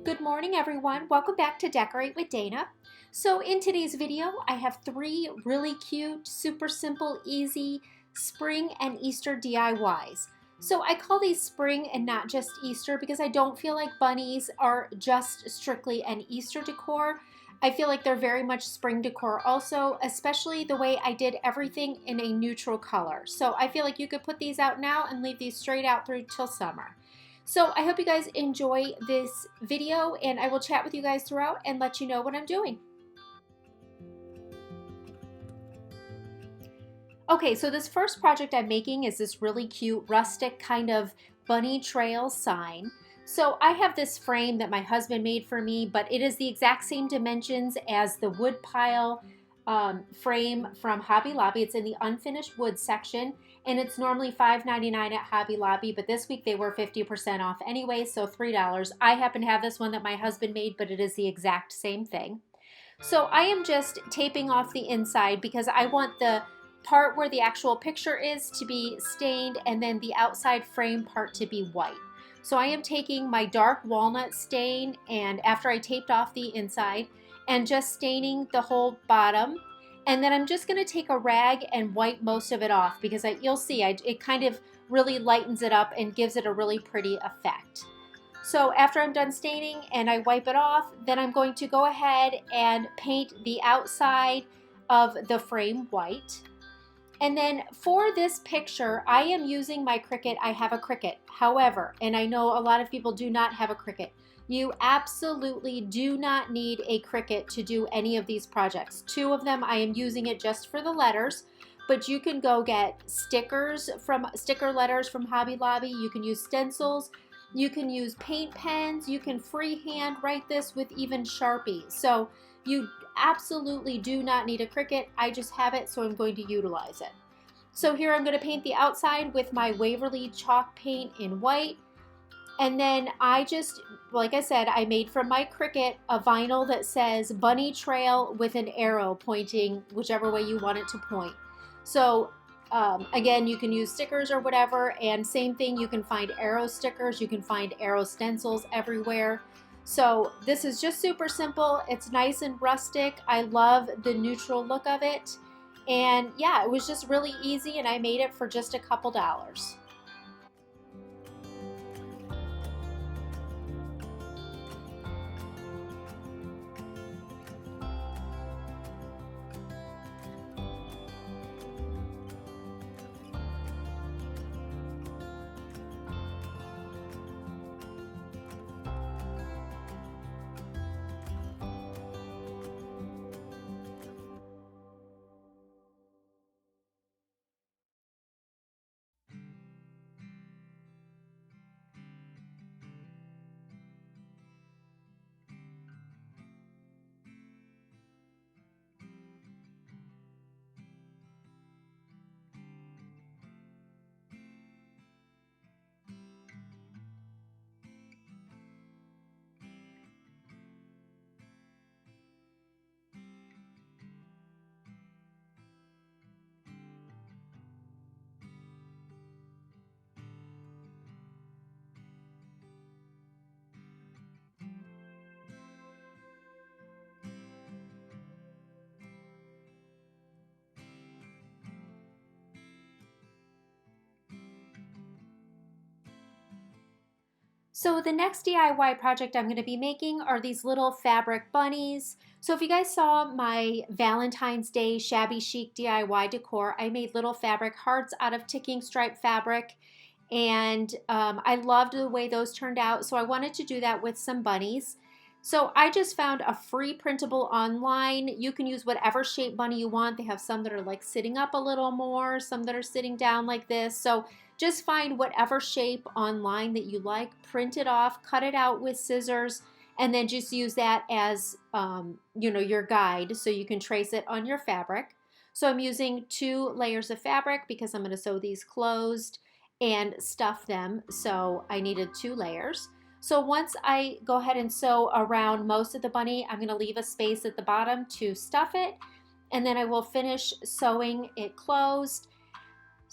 Good morning, everyone. Welcome back to Decorate with Dana. So in today's video, I have 3 really cute, super simple, easy spring and Easter DIYs. So I call these spring and not just Easter because I don't feel like bunnies are just strictly an Easter decor. I feel like they're very much spring decor also, especially the way I did everything in a neutral color. So I feel like you could put these out now and leave these straight out through till summer. So I hope you guys enjoy this video, and I will chat with you guys throughout and let you know what I'm doing. Okay, so this first project I'm making is this really cute rustic kind of bunny trail sign. So I have this frame that my husband made for me, but it is the exact same dimensions as the wood pile frame from Hobby Lobby. It's in the unfinished wood section, and it's normally $5.99 at Hobby Lobby, but this week they were 50% off anyway, so $3. I happen to have this one that my husband made, but it is the exact same thing. So I am just taping off the inside because I want the part where the actual picture is to be stained and then the outside frame part to be white. So I am taking my dark walnut stain, and after I taped off the inside, and just staining the whole bottom, and then I'm just going to take a rag and wipe most of it off because you'll see it kind of really lightens it up and gives it a really pretty effect. So after I'm done staining and I wipe it off, then I'm going to go ahead and paint the outside of the frame white. And then for this picture, I am using my Cricut. I have a Cricut. However, and I know a lot of people do not have a Cricut, you absolutely do not need a Cricut to do any of these projects. 2 of them, I am using it just for the letters, but you can go get sticker letters from Hobby Lobby. You can use stencils. You can use paint pens. You can freehand write this with even Sharpie. So you absolutely do not need a Cricut. I just have it, so I'm going to utilize it. So here I'm going to paint the outside with my Waverly chalk paint in white. And then I just, like I said, I made from my Cricut a vinyl that says bunny trail with an arrow pointing whichever way you want it to point. So again, you can use stickers or whatever, and same thing, you can find arrow stickers, you can find arrow stencils everywhere. So this is just super simple. It's nice and rustic. I love the neutral look of it. And yeah, it was just really easy, and I made it for just a couple dollars. So the next DIY project I'm going to be making are these little fabric bunnies. So if you guys saw my Valentine's Day shabby chic DIY decor, I made little fabric hearts out of ticking stripe fabric, and I loved the way those turned out, so I wanted to do that with some bunnies. So I just found a free printable online. You can use whatever shape bunny you want. They have some that are like sitting up a little more, some that are sitting down like this. So just find whatever shape online that you like, print it off, cut it out with scissors, and then just use that as your guide so you can trace it on your fabric. So I'm using 2 layers of fabric because I'm going to sew these closed and stuff them. So I needed 2 layers. So once I go ahead and sew around most of the bunny, I'm going to leave a space at the bottom to stuff it, and then I will finish sewing it closed.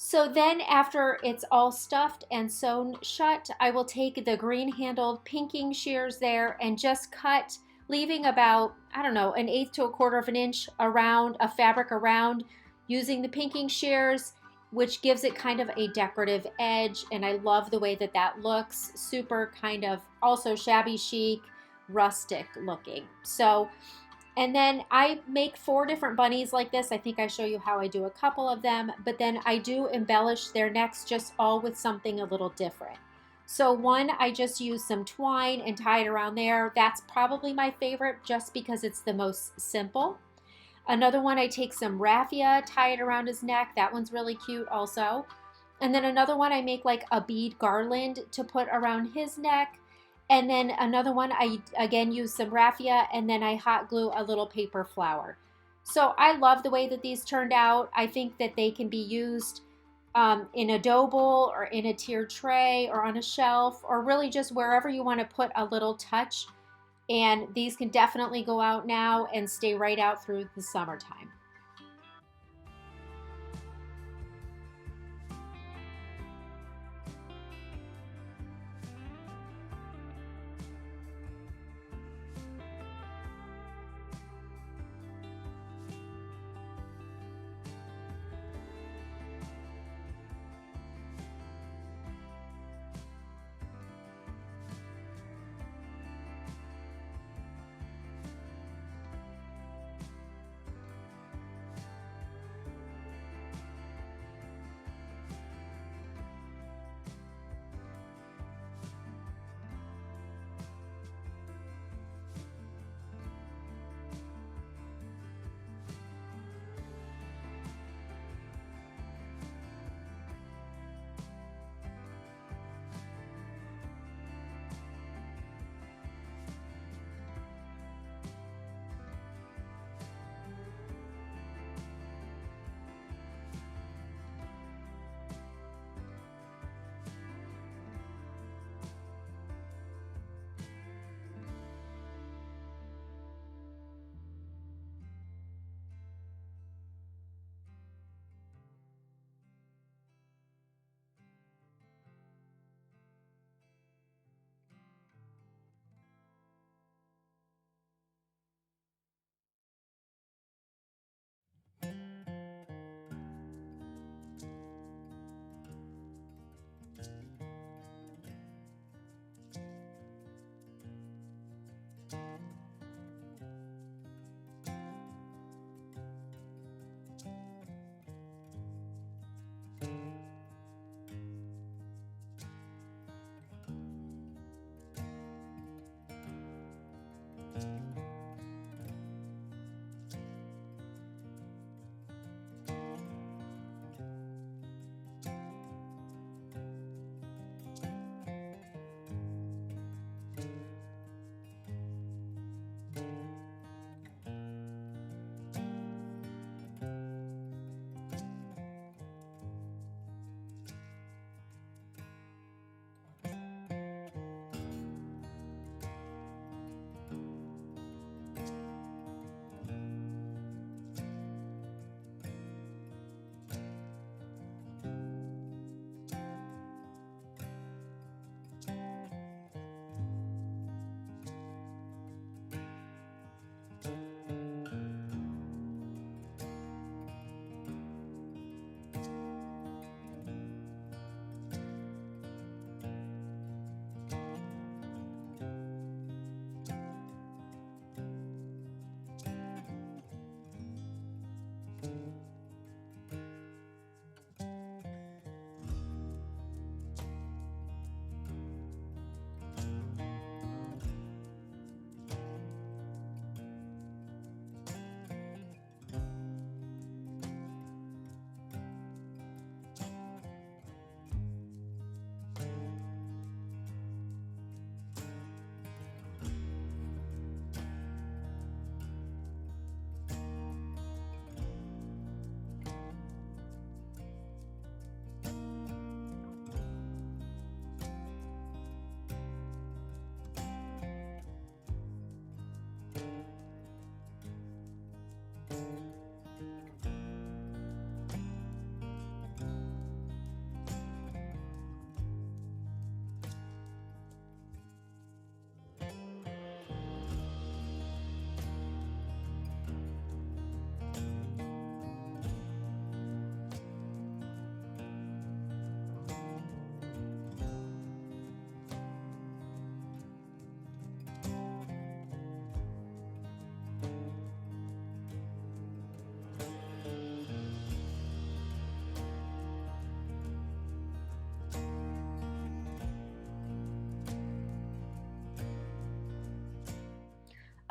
So then after it's all stuffed and sewn shut, I will take the green handled pinking shears there and just cut, leaving about, I don't know, 1/8 to 1/4 of an inch around a fabric around using the pinking shears, which gives it kind of a decorative edge. And I love the way that that looks. Super kind of also shabby chic, rustic looking. So and then I make 4 different bunnies like this. I think I show you how I do a couple of them, but then I do embellish their necks just all with something a little different. So one, I just use some twine and tie it around there. That's probably my favorite just because it's the most simple. Another one, I take some raffia, tie it around his neck. That one's really cute also. And then another one, I make like a bead garland to put around his neck. And then another one, I again use some raffia, and then I hot glue a little paper flower. So I love the way that these turned out. I think that they can be used in a dough bowl or in a tiered tray or on a shelf or really just wherever you want to put a little touch. And these can definitely go out now and stay right out through the summertime.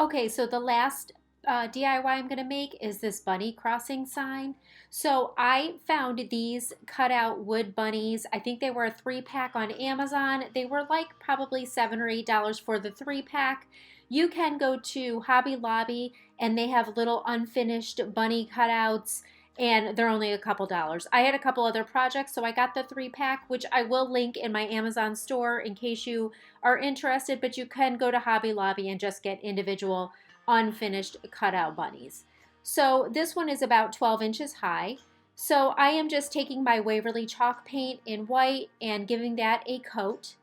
Okay, so the last DIY I'm going to make is this bunny crossing sign. So I found these cutout wood bunnies. I think they were a 3-pack on Amazon. They were like probably $7 or $8 for the 3-pack. You can go to Hobby Lobby and they have little unfinished bunny cutouts and they're only a couple dollars. I had a couple other projects, so I got the 3-pack, which I will link in my Amazon store in case you are interested, but you can go to Hobby Lobby and just get individual unfinished cutout bunnies. So this one is about 12 inches high. So I am just taking my Waverly chalk paint in white and giving that a coat.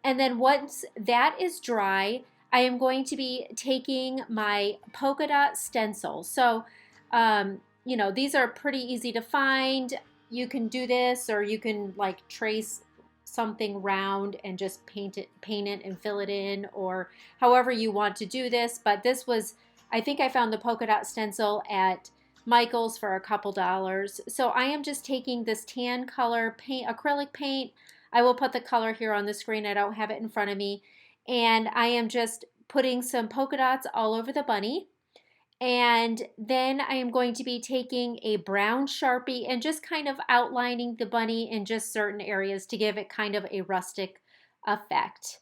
And then once that is dry, I am going to be taking my Polkadot Stencil. So, these are pretty easy to find. You can do this, or you can like trace something round and just paint it and fill it in, or however you want to do this. But this was, I think I found the Polkadot Stencil at Michael's for a couple dollars. So I am just taking this tan color paint, acrylic paint. I will put the color here on the screen. I don't have it in front of me. And I am just putting some polka dots all over the bunny. And then I am going to be taking a brown Sharpie and just kind of outlining the bunny in just certain areas to give it kind of a rustic effect.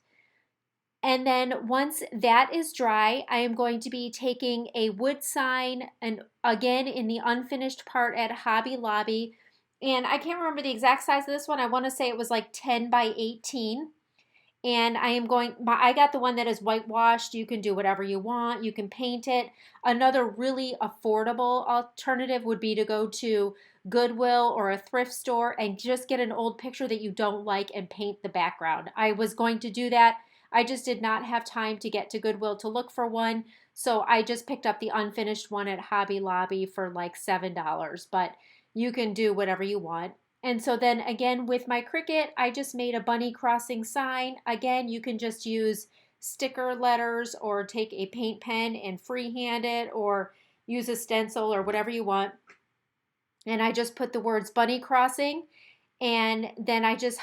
And then once that is dry, I am going to be taking a wood sign, and again in the unfinished part at Hobby Lobby. And I can't remember the exact size of this one. I want to say it was like 10 by 18. And I got the one that is whitewashed. You can do whatever you want. You can paint it. Another really affordable alternative would be to go to Goodwill or a thrift store and just get an old picture that you don't like and paint the background. I was going to do that. I just did not have time to get to Goodwill to look for one. So I just picked up the unfinished one at Hobby Lobby for like $7. But you can do whatever you want. And so then again with my Cricut, I just made a bunny crossing sign. Again, you can just use sticker letters or take a paint pen and freehand it or use a stencil or whatever you want. And I just put the words bunny crossing, and then I just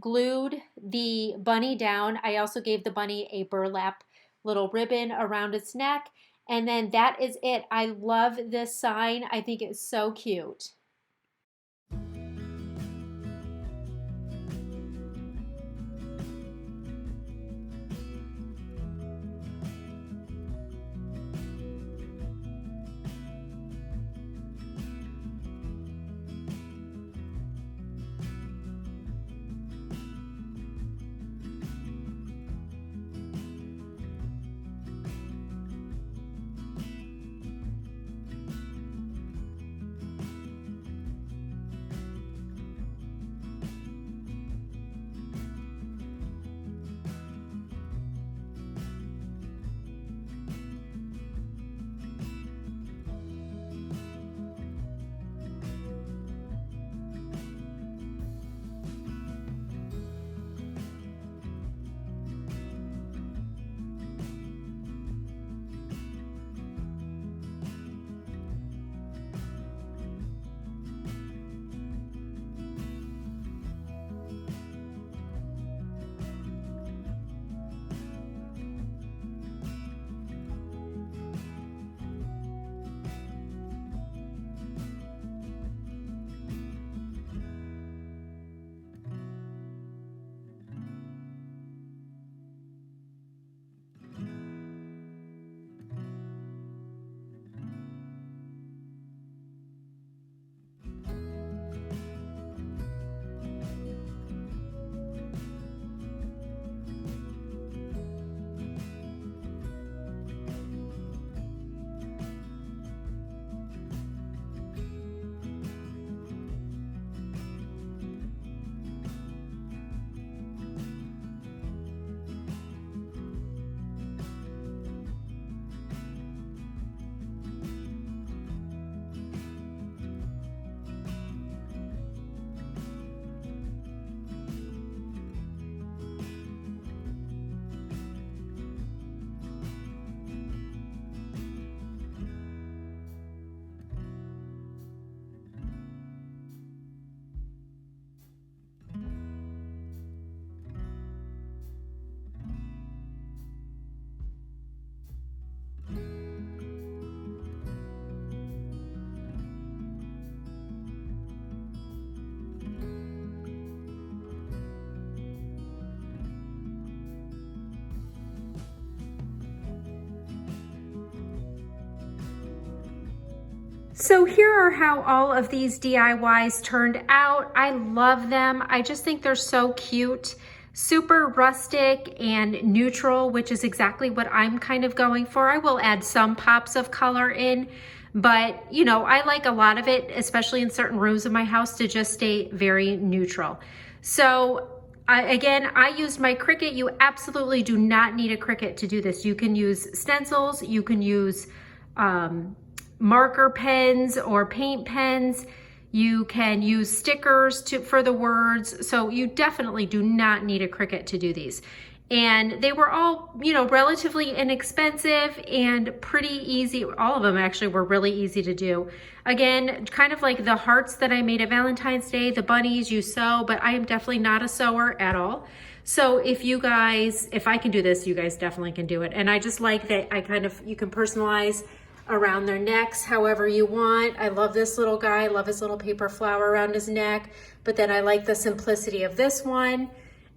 glued the bunny down. I also gave the bunny a burlap little ribbon around its neck. And then that is it. I love this sign. I think it's so cute. So here are how all of these DIYs turned out. I love them. I just think they're so cute. Super rustic and neutral, which is exactly what I'm kind of going for. I will add some pops of color in, but you know, I like a lot of it, especially in certain rooms of my house, to just stay very neutral. So again, I used my Cricut. You absolutely do not need a Cricut to do this. You can use stencils, you can use marker pens or paint pens. You can use stickers for the words. So you definitely do not need a Cricut to do these. And they were all, you know, relatively inexpensive and pretty easy. All of them actually were really easy to do. Again, kind of like the hearts that I made at Valentine's Day, the bunnies you sew, but I am definitely not a sewer at all. So if you guys, if I can do this, you guys definitely can do it. And I just like that you can personalize around their necks however you want. I love this little guy. I love his little paper flower around his neck, but then I like the simplicity of this one.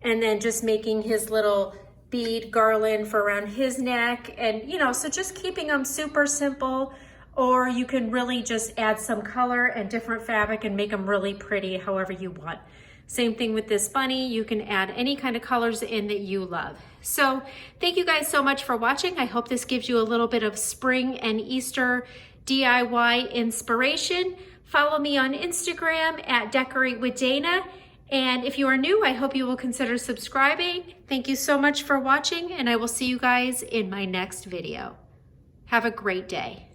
And then just making his little bead garland for around his neck. And you know, so just keeping them super simple, or you can really just add some color and different fabric and make them really pretty however you want. Same thing with this bunny. You can add any kind of colors in that you love. So thank you guys so much for watching. I hope this gives you a little bit of spring and Easter DIY inspiration. Follow me on Instagram at decoratingwithdana. And if you are new, I hope you will consider subscribing. Thank you so much for watching, and I will see you guys in my next video. Have a great day.